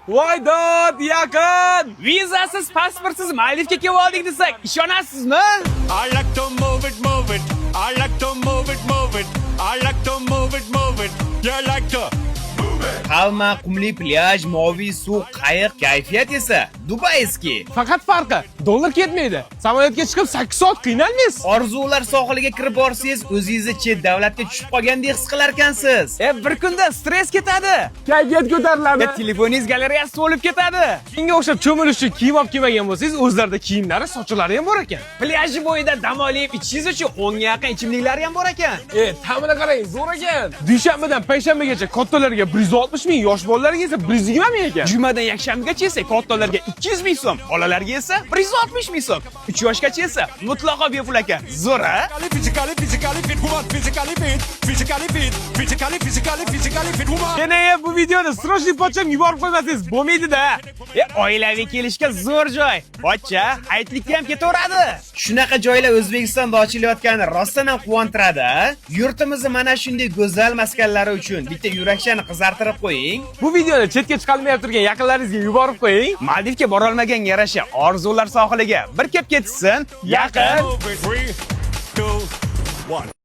Voy dod, yaqin. Vizasiz, pasportsiz Maldivga kelib oldik desak, ishonasizmi? I like to move it, move it. I like to move it, move it. I like to move it, move it. You like to Palma, qumli plyaj, moviy suv, qayiq, kayfiyat esa Dubayskiy. Faqat farqi, dollar ketmaydi. Samolyotga chiqib 8 soat qiynalmaysiz. Orzular sohiliga kirib borsangiz, o'zingizni chet davlatga tushib qolgandek his qilar ekansiz. Bir kunda stress ketadi. Kayfiyat ko'tariladi. Telefoningiz galereyasi to'lib ketadi. Shunga o'xshab cho'milish uchun kiyim olib kelmagan bo'lsangiz, o'zlarida kiyimlari, sochlari ham bor ekan. Plyaj bo'yida dam olib, ichingiz uchun 10 ga yaqin ichimliklari ham bor ekan. Ta'mini qarang, zo'r ekan. Dushanbadan payshanbagacha kattalarga 160 ming, yosh bolalarga esa 120 ming ekan. Jumadan yakshanbaga esa kattalarga 200 ming so'm, bolalarga esa 160 ming so'm. 3 yoshgacha esa mutlaqo bepul ekan. Zo'r a? physically fit woman, physically fit woman. Yana bu videoni srochniy pochcham yuborib qo'ymasangiz bo'lmaydi-da. Oilaviy kelishga zo'r joy. Pochcha hayitlikka ham ketaveradi. Shunaqa joylar O'zbekistonda ochilayotgani rostdan ham quvontiradi. Yurtimizni mana shunday go'zal maskanlari uchun bitta yurakchani qizartirib qo'ying. Bu videoni chetga chiqarmay turgan yaqinlaringizga yuborib qo'ying. Maldivga bora olmagan yarasha orzular sohiliga bir kelib ketsin. Yaqin. Move it. 3, 2, 1.